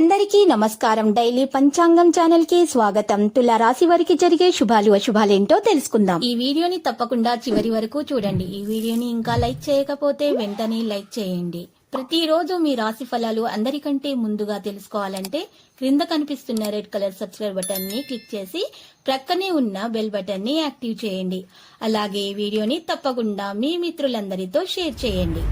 అందరికీ నమస్కారం. డైలీ పంచాంగం ఛానల్ కి స్వాగతం. తుల రాశి వారికి జరిగే శుభాలు అశుభాలేంటో తెలుసుకుందాం. ఈ వీడియోని తప్పకుండా చివరి వరకు చూడండి. ఈ వీడియోని ఇంకా లైక్ చేయకపోతే వెంటనే లైక్ చేయండి. ప్రతిరోజు మీ రాశి ఫలాలు అందరికంటే ముందుగా తెలుసుకోవాలంటే క్రింద కనిపిస్తున్న రెడ్ కలర్ సబ్స్క్రైబ్ బటన్ ని క్లిక్ చేసి ప్రక్కనే ఉన్న బెల్ బటన్ ని యాక్టివ్ చేయండి. అలాగే ఈ వీడియోని తప్పకుండా మీ మిత్రులందరితో షేర్ చేయండి.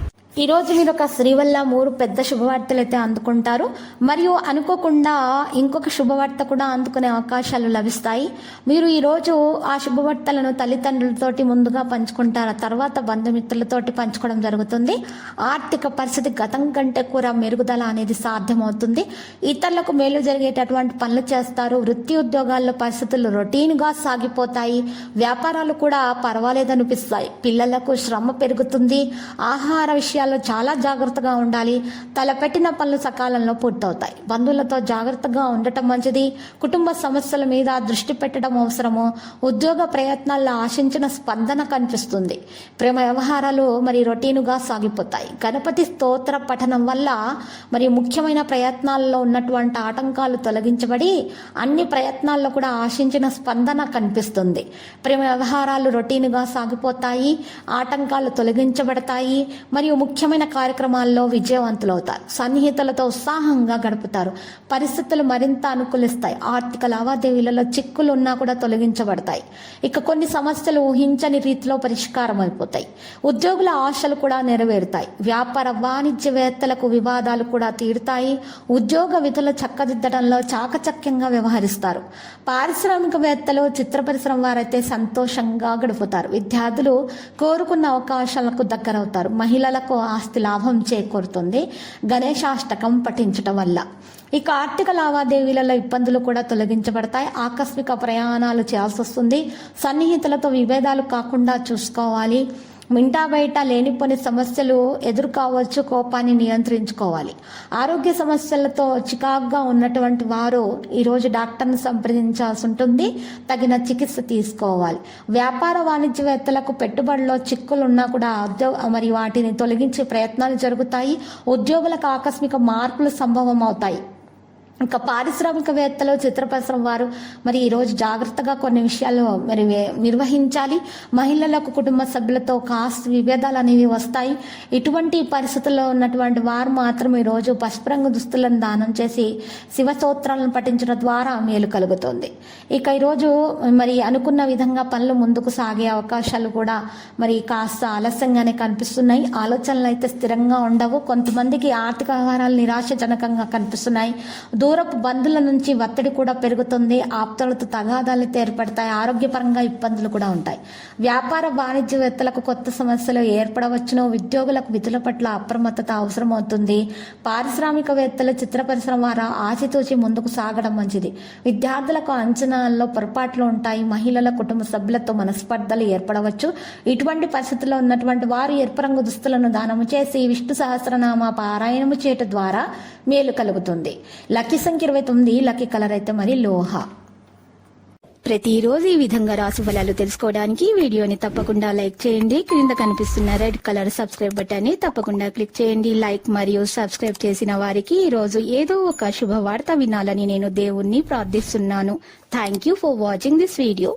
ఈ రోజు మీరు ఒక స్త్రీ వల్ల 3 పెద్ద శుభవార్తలు అయితే అందుకుంటారు. మరియు అనుకోకుండా ఇంకొక శుభవార్త కూడా అందుకునే అవకాశాలు లభిస్తాయి. మీరు ఈ రోజు ఆ శుభవార్తలను తల్లిదండ్రులతోటి ముందుగా పంచుకుంటారు, తర్వాత బంధుమిత్రులతోటి పంచుకోవడం జరుగుతుంది. ఆర్థిక పరిస్థితి గతం కంటే కూడా మెరుగుదల అనేది సాధ్యమవుతుంది. ఇతరులకు మేలు జరిగేటటువంటి పనులు చేస్తారు. వృత్తి ఉద్యోగాల్లో పరిస్థితులు రొటీన్గా సాగిపోతాయి. వ్యాపారాలు కూడా పర్వాలేదనిపిస్తాయి. పిల్లలకు శ్రమ పెరుగుతుంది. ఆహార విషయాలు చాలా జాగ్రత్తగా ఉండాలి. తలపెట్టిన పనులు సకాలంలో పూర్తవుతాయి. బంధువులతో జాగ్రత్తగా ఉండటం మంచిది. కుటుంబ సమస్యల మీద దృష్టి పెట్టడం అవసరము. ఉద్యోగ ప్రయత్నాల్లో ఆశించిన స్పందన కనిపిస్తుంది. ప్రేమ వ్యవహారాలు రొటీనుగా సాగిపోతాయి. గణపతి స్తోత్ర పఠనం వల్ల ముఖ్యమైన ప్రయత్నాల్లో ఉన్నటువంటి ఆటంకాలు తొలగించబడి అన్ని ప్రయత్నాల్లో కూడా ఆశించిన స్పందన కనిపిస్తుంది. ప్రేమ వ్యవహారాలు రొటీనుగా సాగిపోతాయి. ఆటంకాలు తొలగించబడతాయి. మరియు ముఖ్యమైన కార్యక్రమాల్లో విజయవంతులవుతారు. సన్నిహితులతో ఉత్సాహంగా గడుపుతారు. పరిస్థితులు మరింత అనుకూలిస్తాయి. ఆర్థిక లావాదేవీలలో చిక్కులు ఉన్నా కూడా తొలగించబడతాయి. ఇక కొన్ని సమస్యలు ఊహించని రీతిలో పరిష్కారం అయిపోతాయి. ఉద్యోగుల ఆశలు కూడా నెరవేరుతాయి. వ్యాపార వాణిజ్యవేత్తలకు వివాదాలు కూడా తీరుతాయి. ఉద్యోగ విధులు చక్కదిద్దడంలో చాకచక్యంగా వ్యవహరిస్తారు. పారిశ్రామికవేత్తలు, చిత్ర పరిశ్రమ వారైతే సంతోషంగా గడుపుతారు. విద్యార్థులు కోరుకున్న అవకాశాలకు దగ్గరవుతారు. మహిళలకు ఆస్తి లాభం చేకూరుతుంది గణేశాష్టకం పఠించటం వల్ల. ఇక ఆర్థిక లావాదేవీలలో ఇబ్బందులు కూడా తొలగించబడతాయి. ఆకస్మిక ప్రయాణాలు చేయాల్సి వస్తుంది. సన్నిహితులతో విభేదాలు కాకుండా చూసుకోవాలి. మింటా బయట లేనిపోని సమస్యలు ఎదురు కావచ్చు. కోపాన్ని నియంత్రించుకోవాలి. ఆరోగ్య సమస్యలతో చికాకుగా ఉన్నటువంటి వారు ఈరోజు డాక్టర్ని సంప్రదించాల్సి ఉంటుంది. తగిన చికిత్స తీసుకోవాలి. వ్యాపార వాణిజ్యవేత్తలకు పెట్టుబడిలో చిక్కులు ఉన్నా కూడా వాటిని తొలగించే ప్రయత్నాలు జరుగుతాయి. ఉద్యోగులకు ఆకస్మిక మార్పులు సంభవం అవుతాయి. ఇంకా పారిశ్రామికవేత్తలు, చిత్ర పరిశ్రమ వారు ఈరోజు జాగ్రత్తగా కొన్ని విషయాలు నిర్వహించాలి. మహిళలకు కుటుంబ సభ్యులతో కాస్త విభేదాలు అనేవి వస్తాయి. ఇటువంటి పరిస్థితుల్లో ఉన్నటువంటి వారు మాత్రం ఈరోజు పసుపు రంగు దుస్తులను దానం చేసి శివ స్తోత్రాలను పఠించడం ద్వారా మేలు కలుగుతుంది. ఇక ఈరోజు అనుకున్న విధంగా పనులు ముందుకు సాగే అవకాశాలు కూడా కాస్త ఆలస్యంగానే కనిపిస్తున్నాయి. ఆలోచనలు అయితే స్థిరంగా ఉండవు. కొంతమందికి ఆర్థిక వ్యవహారాలు నిరాశజనకంగా కనిపిస్తున్నాయి. దూరపు బంధువుల నుంచి ఒత్తిడి కూడా పెరుగుతుంది. ఆప్తులతో తగాదాలు ఏర్పడతాయి. ఆరోగ్యపరంగా ఇబ్బందులు కూడా ఉంటాయి. వ్యాపార వాణిజ్యవేత్తలకు కొత్త సమస్యలు ఏర్పడవచ్చును. ఉద్యోగులకు విధుల పట్ల అప్రమత్తత అవసరమవుతుంది. పారిశ్రామికవేత్తలు, చిత్ర పరిశ్రమ వారు ఆచితూచి ముందుకు సాగడం మంచిది. విద్యార్థులకు అంచనాల్లో పొరపాట్లు ఉంటాయి. మహిళల కుటుంబ సభ్యులతో మనస్పర్ధలు ఏర్పడవచ్చు. ఇటువంటి పరిస్థితుల్లో ఉన్నటువంటి వారు ఎరుపు రంగు దుస్తులను దానము చేసి విష్ణు సహస్రనామ పారాయణము చేయటం ద్వారా మేలు కలుగుతుంది. లక్కీ సంఖ్య 29. లక్కీ కలర్ అయితే లోహ. ప్రతిరోజు ఈ విధంగా రాశి ఫలాలు తెలుసుకోవడానికి వీడియోని తప్పకుండా లైక్ చేయండి. క్రింద కనిపిస్తున్న రెడ్ కలర్ సబ్స్క్రైబ్ బటన్ ని తప్పకుండా క్లిక్ చేయండి. లైక్ మరియు సబ్స్క్రైబ్ చేసిన వారికి ఈ రోజు ఏదో ఒక శుభవార్త వినాలని నేను దేవుణ్ణి ప్రార్థిస్తున్నాను. Thank you for watching this video.